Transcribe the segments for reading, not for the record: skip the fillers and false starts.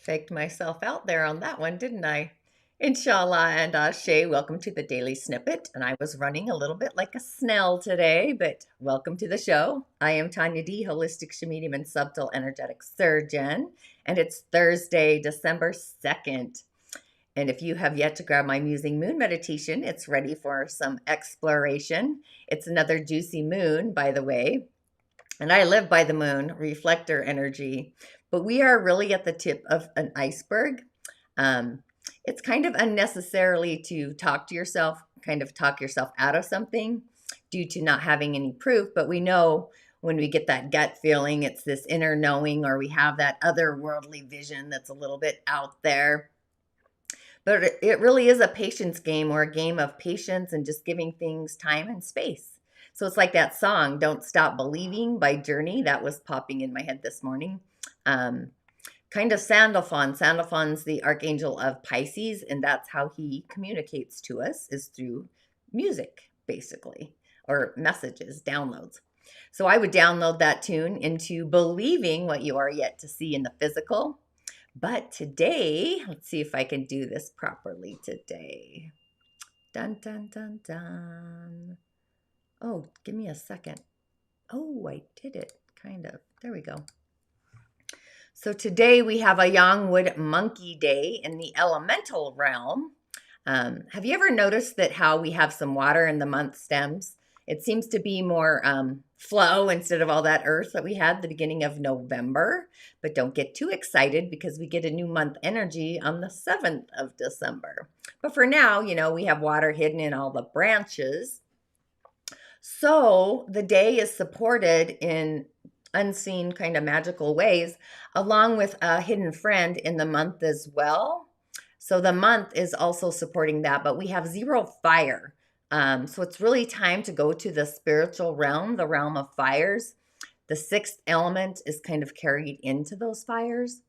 Faked myself out there on that one, didn't I? InShalla and Ashe, welcome to the Daily Snippet. And I was running a little bit like a snail today, but welcome to the show. I am Tonya D, holistic Sha'medium and subtle energetic surgeon, and it's Thursday, December 2nd. And if you have yet to grab my Musing Moon meditation, it's ready for some exploration. It's another juicy moon, by the way. And I live by the moon, reflector energy, but we are really at the tip of an iceberg. It's kind of unnecessarily to talk to yourself, kind of talk yourself out of something due to not having any proof, but we know when we get that gut feeling, it's this inner knowing, or we have that otherworldly vision that's a little bit out there. But it really is a patience game, or a game of patience and just giving things time and space. So it's like that song, Don't Stop Believing by Journey. That was popping in my head this morning. Kind of Sandalphon. Sandalphon's the archangel of Pisces, and that's how he communicates to us, is through music, basically, or messages, downloads. So I would download that tune into believing what you are yet to see in the physical. But today, let's see if I can do this properly today. Dun, dun, dun, dun. Oh, give me a second. Oh, I did it, kind of. There we go. So today we have a Yangwood Monkey Day in the elemental realm. Have you ever noticed that how we have some water in the month stems? It seems to be more flow instead of all that earth that we had at the beginning of November. But don't get too excited because we get a new month energy on the 7th of December. But for now, you know, we have water hidden in all the branches. So the day is supported in unseen kind of magical ways, along with a hidden friend in the month as well. So the month is also supporting that, but we have 0 fire. So it's really time to go to the spiritual realm, the realm of fires. The 6th element is kind of carried into those fires.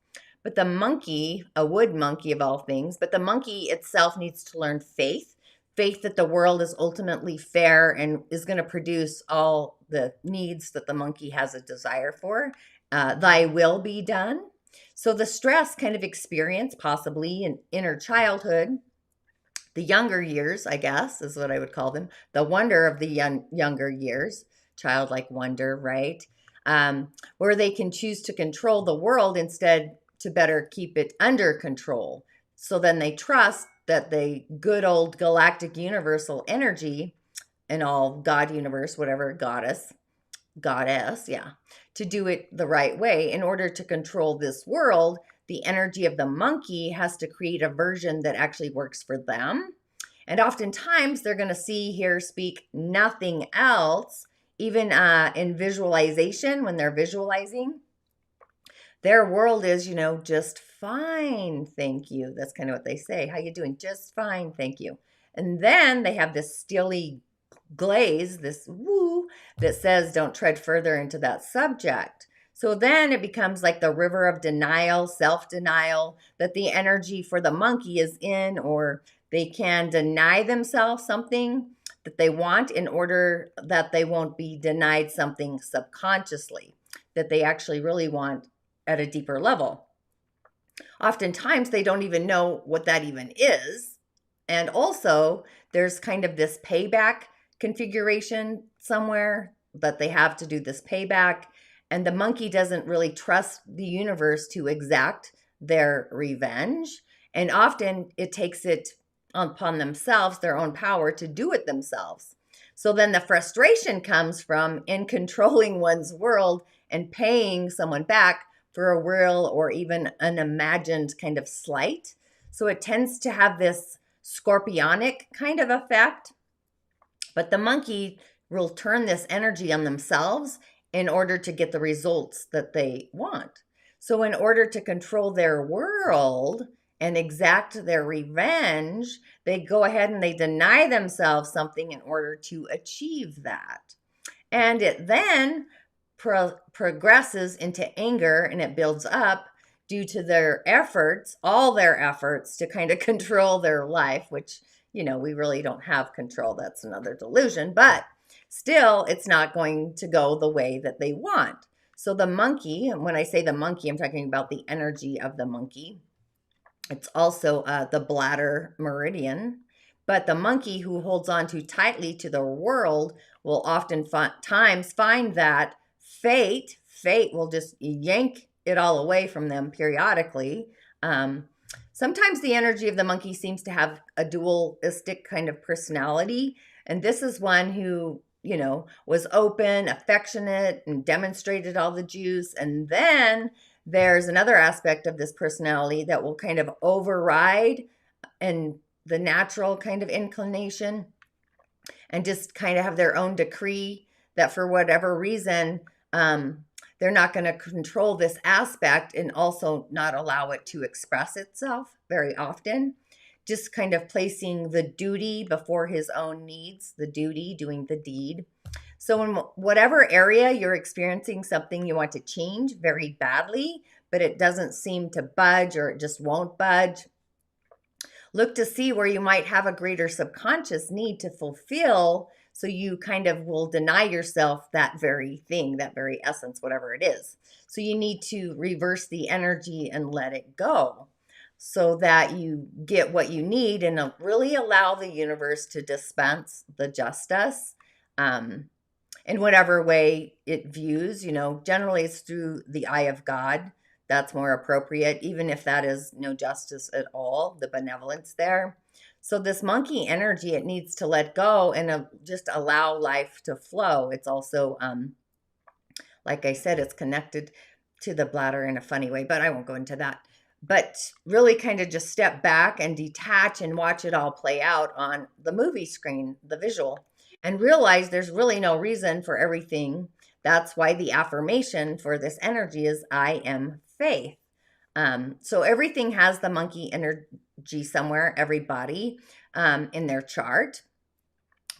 But the monkey, a wood monkey of all things, but the monkey itself needs to learn faith. Faith that the world is ultimately fair and is going to produce all the needs that the monkey has a desire for. Thy will be done. So the stress kind of experience, possibly in inner childhood, the younger years, I guess, is what I would call them. The wonder of the younger years, childlike wonder, right? Where they can choose to control the world instead to better keep it under control. So then they trust that the good old galactic universal energy and all God universe, whatever, goddess, yeah, to do it the right way. In order to control this world, the energy of the monkey has to create a version that actually works for them. And oftentimes they're going to see, hear, speak nothing else, even in visualization, when they're visualizing. Their world is, you know, just fine, thank you. That's kind of what they say. How you doing? Just fine, thank you. And then they have this steely glaze, this woo, that says don't tread further into that subject. So then it becomes like the river of denial, self-denial, that the energy for the monkey is in, or they can deny themselves something that they want in order that they won't be denied something subconsciously that they actually really want at a deeper level. Oftentimes, they don't even know what that even is. And also, there's kind of this payback configuration somewhere that they have to do this payback. And the monkey doesn't really trust the universe to exact their revenge. And often, it takes it upon themselves, their own power, to do it themselves. So then the frustration comes from in controlling one's world and paying someone back for a real or even an imagined kind of slight. So it tends to have this scorpionic kind of effect. But the monkey will turn this energy on themselves in order to get the results that they want. So in order to control their world and exact their revenge, they go ahead and they deny themselves something in order to achieve that. And it then progresses into anger, and it builds up due to their efforts, all their efforts to kind of control their life, which, you know, we really don't have control. That's another delusion, but still it's not going to go the way that they want. So the monkey, and when I say the monkey, I'm talking about the energy of the monkey, It's also the bladder meridian. But the monkey who holds on too tightly to the world will oftentimes find that fate will just yank it all away from them periodically. Um, Sometimes the energy of the monkey seems to have a dualistic kind of personality. And this is one who, was open, affectionate, and demonstrated all the juice. And then there's another aspect of this personality that will kind of override and the natural kind of inclination and just kind of have their own decree that for whatever reason, they're not going to control this aspect and also not allow it to express itself very often. Just kind of placing the duty before his own needs, the duty, doing the deed. So in whatever area you're experiencing something you want to change very badly, but it doesn't seem to budge or it just won't budge, look to see where you might have a greater subconscious need to fulfill, so you kind of will deny yourself that very thing, that very essence, whatever it is. So you need to reverse the energy and let it go so that you get what you need and really allow the universe to dispense the justice in whatever way it views. Generally it's through the eye of God. That's more appropriate, even if that is no justice at all, the benevolence there. So this monkey energy, it needs to let go and just allow life to flow. It's also, like I said, it's connected to the bladder in a funny way, but I won't go into that. But really kind of just step back and detach and watch it all play out on the movie screen, the visual, and realize there's really no reason for everything. That's why the affirmation for this energy is I am faith. So everything has the monkey energy somewhere, every body in their chart.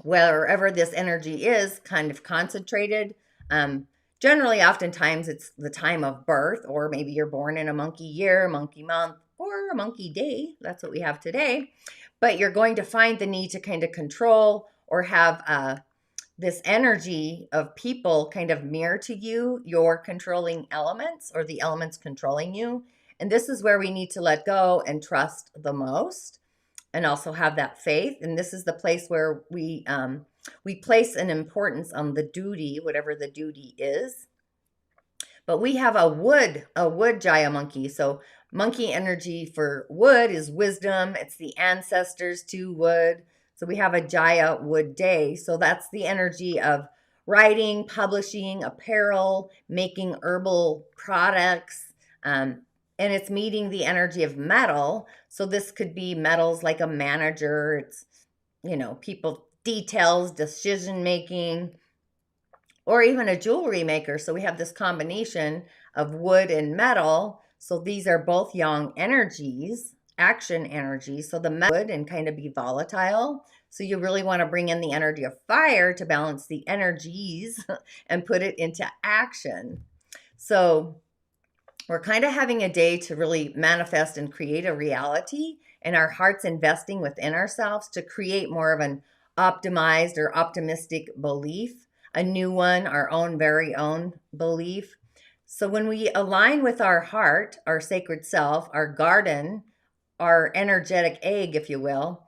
Wherever this energy is kind of concentrated, generally, oftentimes it's the time of birth, or maybe you're born in a monkey year, monkey month, or a monkey day. That's what we have today. But you're going to find the need to kind of control or have this energy of people kind of mirror to you, your controlling elements or the elements controlling you. And this is where we need to let go and trust the most and also have that faith. And this is the place where we place an importance on the duty, whatever the duty is. But we have a wood Jaya monkey. So monkey energy for wood is wisdom. It's the ancestors to wood. So we have a Jaya wood day. So that's the energy of writing, publishing, apparel, making herbal products. And it's meeting the energy of metal. So this could be metals like a manager. It's, people, details, decision making, or even a jewelry maker. So we have this combination of wood and metal. So these are both yang energies, action energies. So the metal would and kind of be volatile. So you really want to bring in the energy of fire to balance the energies and put it into action. So we're kind of having a day to really manifest and create a reality, and our heart's investing within ourselves to create more of an optimized or optimistic belief, a new one, our own very own belief. So when we align with our heart, our sacred self, our garden, our energetic egg, if you will,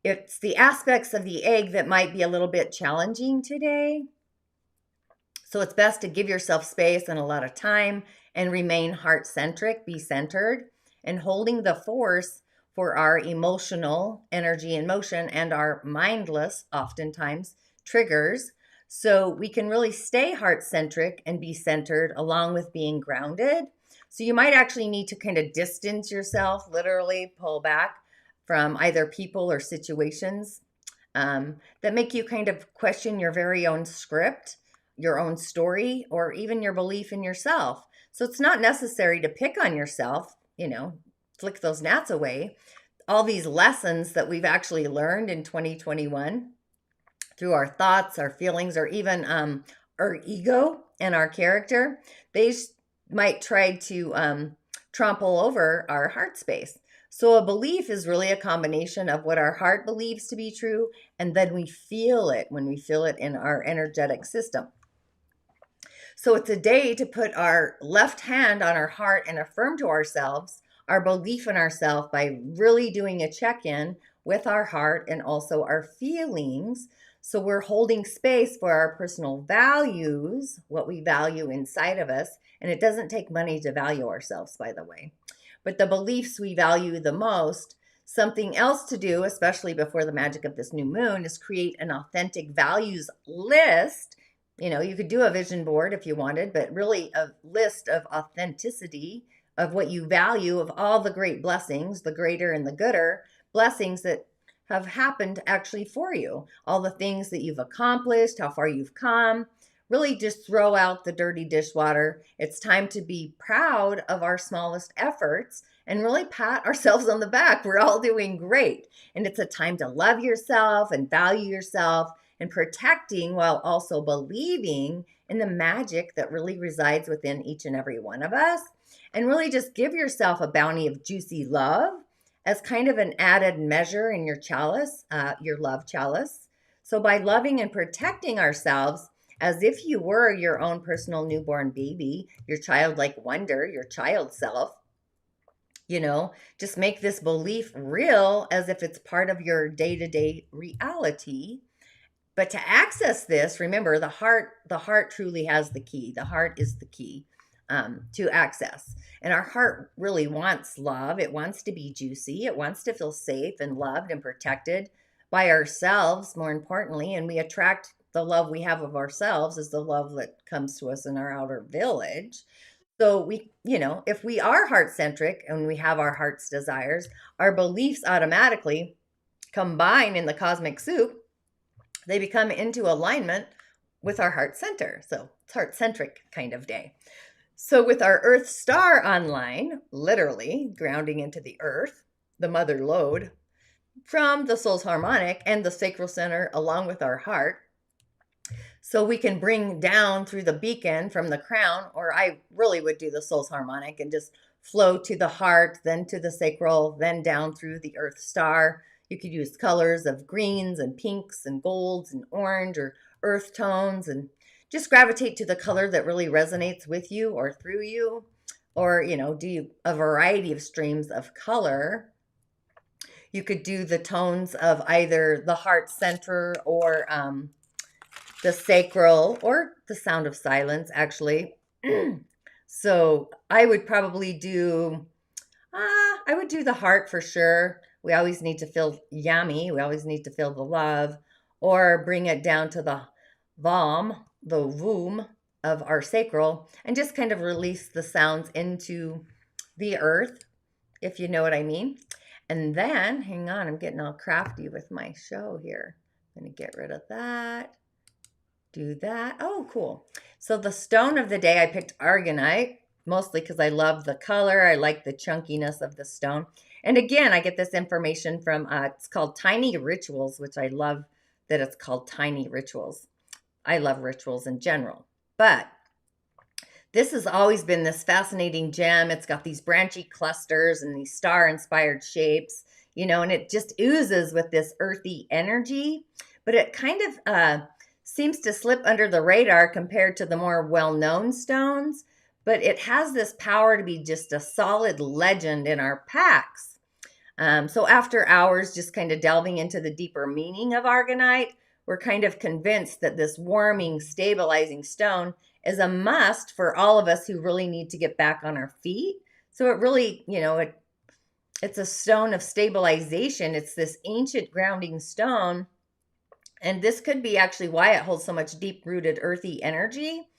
it's the aspects of the egg that might be a little bit challenging today. So it's best to give yourself space and a lot of time and remain heart-centric, be centered, and holding the force for our emotional energy and motion and our mindless, oftentimes, triggers. So we can really stay heart-centric and be centered along with being grounded. So you might actually need to kind of distance yourself, literally pull back from either people or situations that make you kind of question your very own script, your own story, or even your belief in yourself. So it's not necessary to pick on yourself, flick those gnats away. All these lessons that we've actually learned in 2021 through our thoughts, our feelings, or even our ego and our character, they might try to trample over our heart space. So a belief is really a combination of what our heart believes to be true, and then we feel it when we feel it in our energetic system. So it's a day to put our left hand on our heart and affirm to ourselves our belief in ourselves by really doing a check-in with our heart and also our feelings. So we're holding space for our personal values, what we value inside of us. And it doesn't take money to value ourselves, by the way. But the beliefs we value the most, something else to do, especially before the magic of this new moon, is create an authentic values list. You know, you could do a vision board if you wanted, but really a list of authenticity of what you value, of all the great blessings, the greater and the gooder blessings that have happened actually for you, all the things that you've accomplished, how far you've come. Really just throw out the dirty dishwater. It's time to be proud of our smallest efforts and really pat ourselves on the back. We're all doing great. And it's a time to love yourself and value yourself and protecting while also believing in the magic that really resides within each and every one of us. And really just give yourself a bounty of juicy love as kind of an added measure in your chalice, your love chalice. So by loving and protecting ourselves as if you were your own personal newborn baby, your childlike wonder, your child self, you know, just make this belief real as if it's part of your day-to-day reality. But to access this, remember the heart truly has the key. The heart is the key to access. And our heart really wants love. It wants to be juicy. It wants to feel safe and loved and protected by ourselves, more importantly. And we attract the love we have of ourselves is the love that comes to us in our outer village. So we, you know, if we are heart-centric and we have our heart's desires, our beliefs automatically combine in the cosmic soup. They become into alignment with our heart center. So it's heart-centric kind of day. So with our Earth star online, literally grounding into the Earth, the mother lode, from the soul's harmonic and the sacral center along with our heart, so we can bring down through the beacon from the crown, or I really would do the soul's harmonic and just flow to the heart, then to the sacral, then down through the Earth star. You could use colors of greens and pinks and golds and orange or earth tones and just gravitate to the color that really resonates with you or through you, or, you know, do a variety of streams of color. You could do the tones of either the heart center or the sacral or the sound of silence, actually. So I would probably do, I would do the heart for sure. We always need to feel yummy. We always need to feel the love, or bring it down to the vom, the womb of our sacral, and just kind of release the sounds into the earth, if you know what I mean. And then, hang on, I'm getting all crafty with my show here. I'm going to get rid of that. Do that. Oh, cool. So the stone of the day, I picked Argonite, mostly because I love the color. I like the chunkiness of the stone. And again, I get this information from, it's called Tiny Rituals, which I love that it's called Tiny Rituals. I love rituals in general. But this has always been this fascinating gem. It's got these branchy clusters and these star-inspired shapes, you know, and it just oozes with this earthy energy. But it kind of seems to slip under the radar compared to the more well-known stones. But it has this power to be just a solid legend in our packs. So after hours just kind of delving into the deeper meaning of Argonite, we're kind of convinced that this warming, stabilizing stone is a must for all of us who really need to get back on our feet. So it really, you know, it's a stone of stabilization. It's this ancient grounding stone. And this could be actually why it holds so much deep-rooted earthy energy.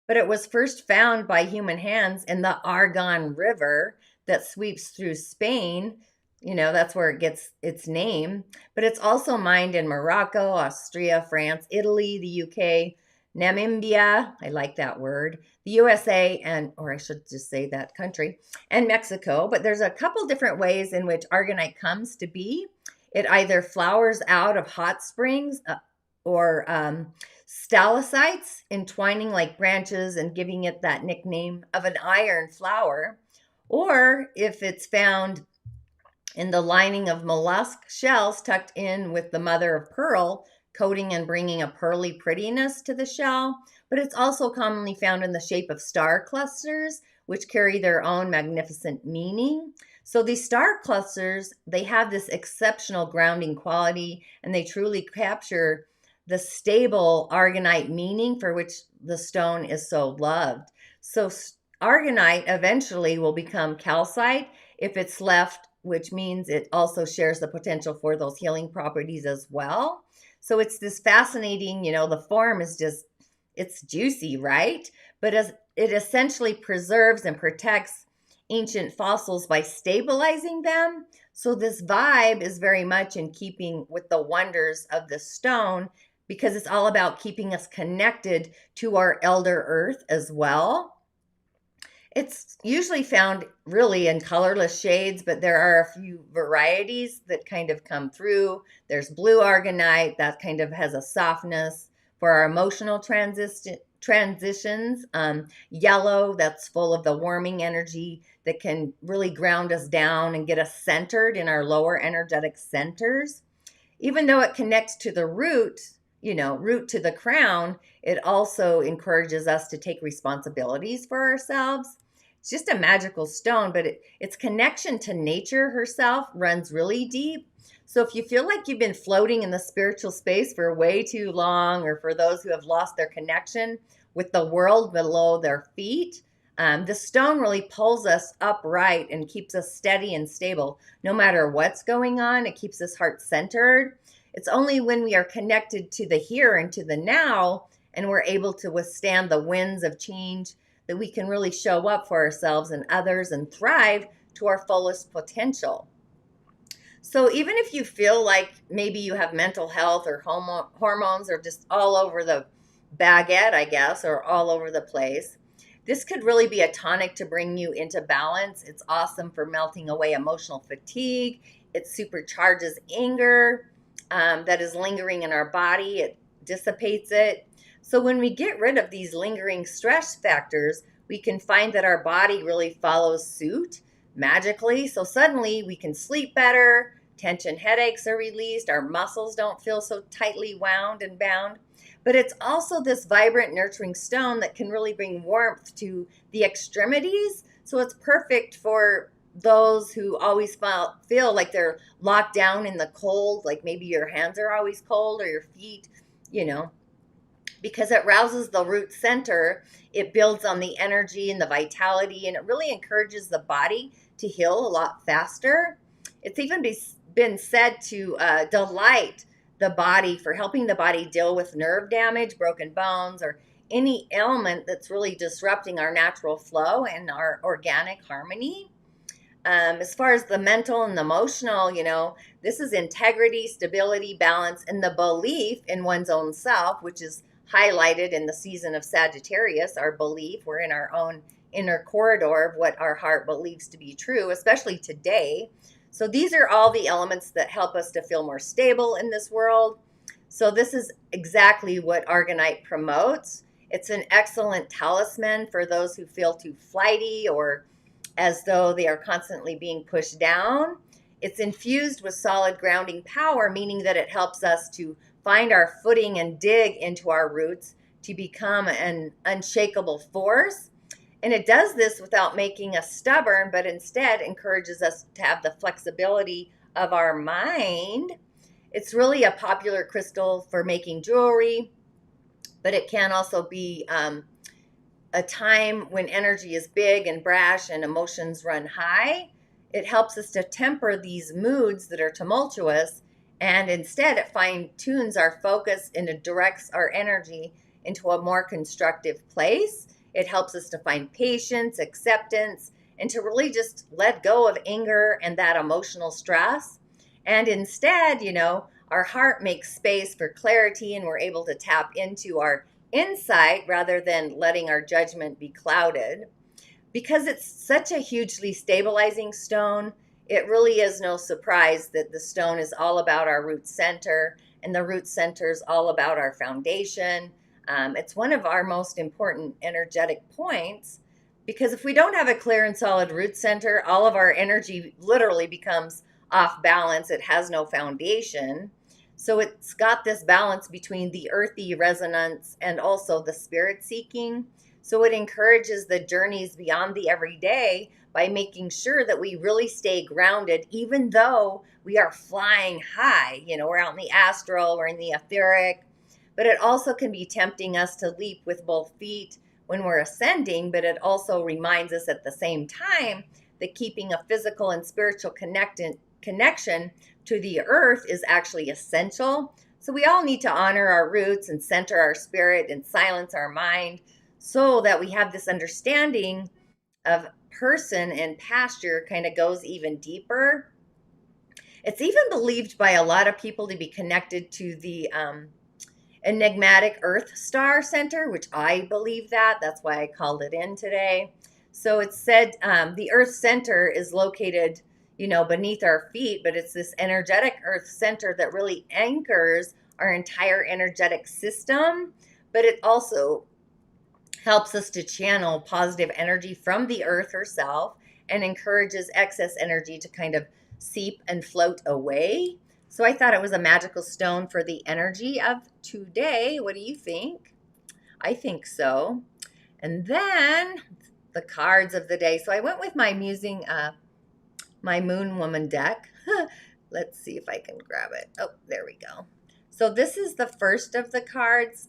But it was first found by human hands in the Argonne River that sweeps through Spain. You know, that's where it gets its name. But it's also mined in Morocco, Austria, France, Italy, the UK, Namibia, I like that word, the USA, and, or I should just say that country, and Mexico. But there's a couple different ways in which Argonite comes to be. It either flowers out of hot springs or stalactites entwining like branches and giving it that nickname of an iron flower. Or if it's found in the lining of mollusk shells tucked in with the mother of pearl, coating and bringing a pearly prettiness to the shell. But it's also commonly found in the shape of star clusters, which carry their own magnificent meaning. So these star clusters, they have this exceptional grounding quality, and they truly capture the stable aragonite meaning for which the stone is so loved. So aragonite eventually will become calcite if it's left, which means it also shares the potential for those healing properties as well. So it's this fascinating, the form is just, it's juicy, right? But as it essentially preserves and protects ancient fossils by stabilizing them. So this vibe is very much in keeping with the wonders of the stone, because it's all about keeping us connected to our elder earth as well. It's usually found really in colorless shades, but there are a few varieties that kind of come through. There's blue aragonite that kind of has a softness for our emotional transitions. Yellow, that's full of the warming energy that can really ground us down and get us centered in our lower energetic centers. Even though it connects to the root, root to the crown, it also encourages us to take responsibilities for ourselves. It's just a magical stone, but its connection to nature herself runs really deep. So if you feel like you've been floating in the spiritual space for way too long, or for those who have lost their connection with the world below their feet, the stone really pulls us upright and keeps us steady and stable. No matter what's going on, it keeps us heart centered. It's only when we are connected to the here and to the now, and we're able to withstand the winds of change, that we can really show up for ourselves and others and thrive to our fullest potential. So even if you feel like maybe you have mental health or hormones are just all over the baguette, I guess, or all over the place, this could really be a tonic to bring you into balance. It's awesome for melting away emotional fatigue. It supercharges anger that is lingering in our body. It dissipates it. So when we get rid of these lingering stress factors, we can find that our body really follows suit magically. So suddenly we can sleep better, tension headaches are released, our muscles don't feel so tightly wound and bound. But it's also this vibrant, nurturing stone that can really bring warmth to the extremities. So it's perfect for those who always feel like they're locked down in the cold, like maybe your hands are always cold or your feet, because it rouses the root center. It builds on the energy and the vitality, and it really encourages the body to heal a lot faster. It's even been said to delight the body for helping the body deal with nerve damage, broken bones, or any ailment that's really disrupting our natural flow and our organic harmony. As far as the mental and the emotional, this is integrity, stability, balance, and the belief in one's own self, which is highlighted in the season of Sagittarius. Our belief, we're in our own inner corridor of what our heart believes to be true, especially today. So these are all the elements that help us to feel more stable in this world. So this is exactly what aragonite promotes. It's an excellent talisman for those who feel too flighty or as though they are constantly being pushed down. It's infused with solid grounding power, meaning that it helps us to find our footing and dig into our roots to become an unshakable force. And it does this without making us stubborn, but instead encourages us to have the flexibility of our mind. It's really a popular crystal for making jewelry, but it can also be a time when energy is big and brash and emotions run high. It helps us to temper these moods that are tumultuous, and instead it fine-tunes our focus and it directs our energy into a more constructive place. It helps us to find patience, acceptance, and to really just let go of anger and that emotional stress. And instead, our heart makes space for clarity, and we're able to tap into our insight rather than letting our judgment be clouded. Because it's such a hugely stabilizing stone, it really is no surprise that the stone is all about our root center, and the root center is all about our foundation. It's one of our most important energetic points, because if we don't have a clear and solid root center, all of our energy literally becomes off balance. It has no foundation. So it's got this balance between the earthy resonance and also the spirit seeking. So it encourages the journeys beyond the everyday, by making sure that we really stay grounded, even though we are flying high. You know, we're out in the astral, we're in the etheric, but it also can be tempting us to leap with both feet when we're ascending, but it also reminds us at the same time that keeping a physical and spiritual connection to the earth is actually essential. So we all need to honor our roots and center our spirit and silence our mind so that we have this understanding of person and pasture kind of goes even deeper. It's even believed by a lot of people to be connected to the enigmatic Earth Star Center, which I believe that. That's why I called it in today. So it's said the Earth Center is located, you know, beneath our feet, but it's this energetic Earth Center that really anchors our entire energetic system. But it also helps us to channel positive energy from the Earth herself and encourages excess energy to kind of seep and float away. So I thought it was a magical stone for the energy of today. What do you think? I think so. And then the cards of the day. So I went with my musing, my Moon Woman deck. Let's see if I can grab it. Oh, there we go. So this is the first of the cards.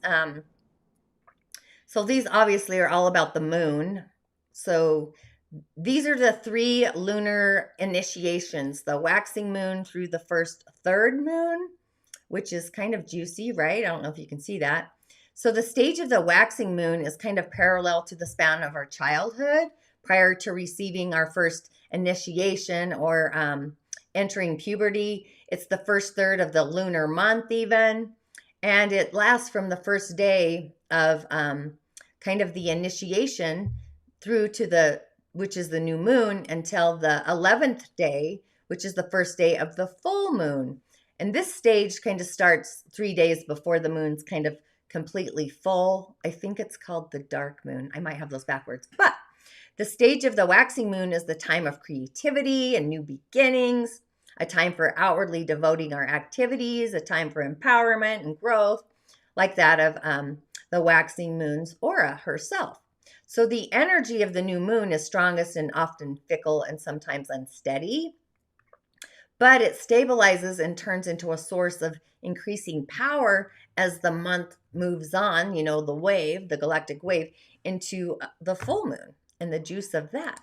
So these obviously are all about the moon. So these are the 3 lunar initiations, the waxing moon through the first third moon, which is kind of juicy, right? I don't know if you can see that. So the stage of the waxing moon is kind of parallel to the span of our childhood prior to receiving our first initiation or entering puberty. It's the first third of the lunar month even, and it lasts from the first day of kind of the initiation through to the, which is the new moon, until the 11th day, which is the first day of the full moon. And this stage kind of starts 3 days before the moon's kind of completely full. I think it's called the dark moon. I might have those backwards. But the stage of the waxing moon is the time of creativity and new beginnings, a time for outwardly devoting our activities, a time for empowerment and growth, like that of the waxing moon's aura herself. So the energy of the new moon is strongest and often fickle and sometimes unsteady, but it stabilizes and turns into a source of increasing power as the month moves on, you know, the wave, the galactic wave, into the full moon and the juice of that.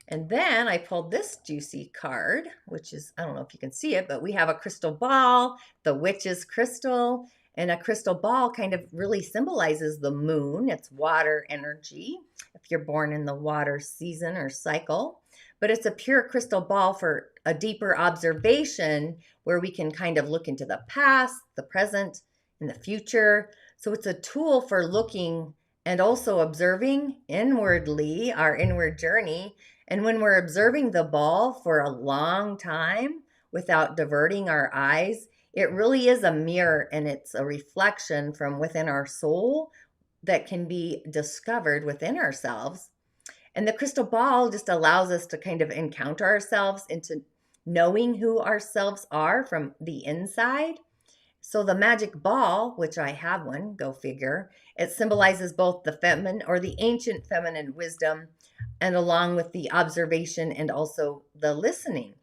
And then I pulled this juicy card, which is, I don't know if you can see it, but we have a crystal ball, the witch's crystal. And a crystal ball kind of really symbolizes the moon. It's water energy, if you're born in the water season or cycle. But it's a pure crystal ball for a deeper observation where we can kind of look into the past, the present, and the future. So it's a tool for looking and also observing inwardly, our inward journey. And when we're observing the ball for a long time without diverting our eyes, it really is a mirror, and it's a reflection from within our soul that can be discovered within ourselves. And the crystal ball just allows us to kind of encounter ourselves into knowing who ourselves are from the inside. So the magic ball, which I have one, go figure, it symbolizes both the feminine or the ancient feminine wisdom, and along with the observation and also the listening.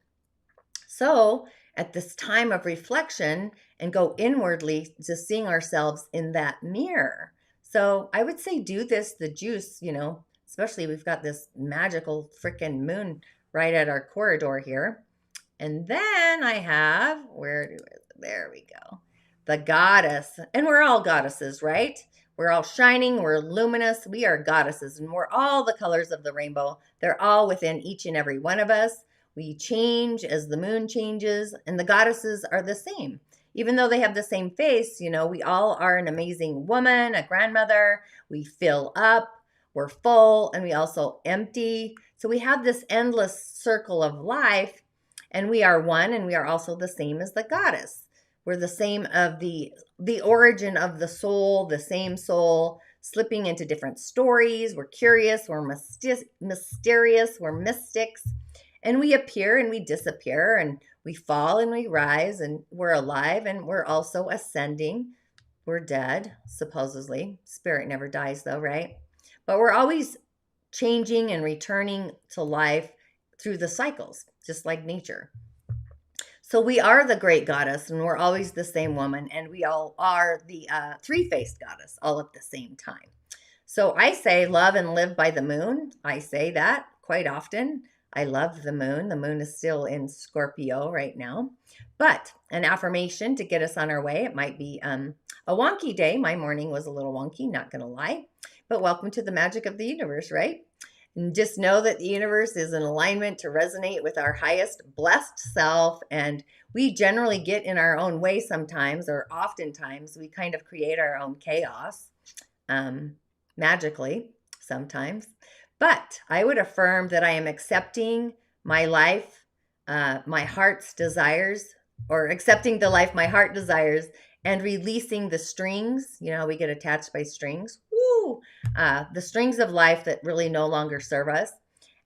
So at this time of reflection and go inwardly to seeing ourselves in that mirror. So I would say do this, the juice, you know, especially we've got this magical freaking moon right at our corridor here. And then I have, there we go, the goddess. And we're all goddesses, right? We're all shining, we're luminous, we are goddesses, and we're all the colors of the rainbow. They're all within each and every one of us. We change as the moon changes, and the goddesses are the same. Even though they have the same face, you know, we all are an amazing woman, a grandmother. We fill up, we're full, and we also empty. So we have this endless circle of life, and we are one, and we are also the same as the goddess. We're the same of the origin of the soul, the same soul, slipping into different stories. We're curious, we're mysterious, we're mystics. And we appear and we disappear, and we fall and we rise, and we're alive, and we're also ascending. We're dead, supposedly. Spirit never dies though, right? But we're always changing and returning to life through the cycles, just like nature. So we are the great goddess, and we're always the same woman, and we all are the three-faced goddess all at the same time. So I say love and live by the moon. I say that quite often. I love the moon. The moon is still in Scorpio right now. But an affirmation to get us on our way. It might be a wonky day. My morning was a little wonky, not going to lie. But welcome to the magic of the universe, right? And just know that the universe is in alignment to resonate with our highest blessed self. And we generally get in our own way sometimes, or oftentimes we kind of create our own chaos magically sometimes. But I would affirm that I am accepting my life, my heart's desires, or accepting the life my heart desires, and releasing the strings. You know how we get attached by strings? Woo! The strings of life that really no longer serve us.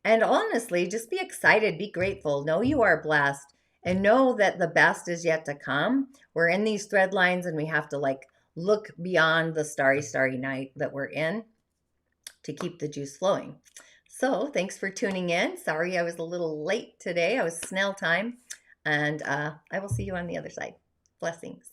And honestly, just be excited, be grateful, know you are blessed, and know that the best is yet to come. We're in these thread lines, and we have to look beyond the starry, starry night that we're in to keep the juice flowing. So thanks for tuning in. Sorry I was a little late today. I was snail time. And I will see you on the other side. Blessings.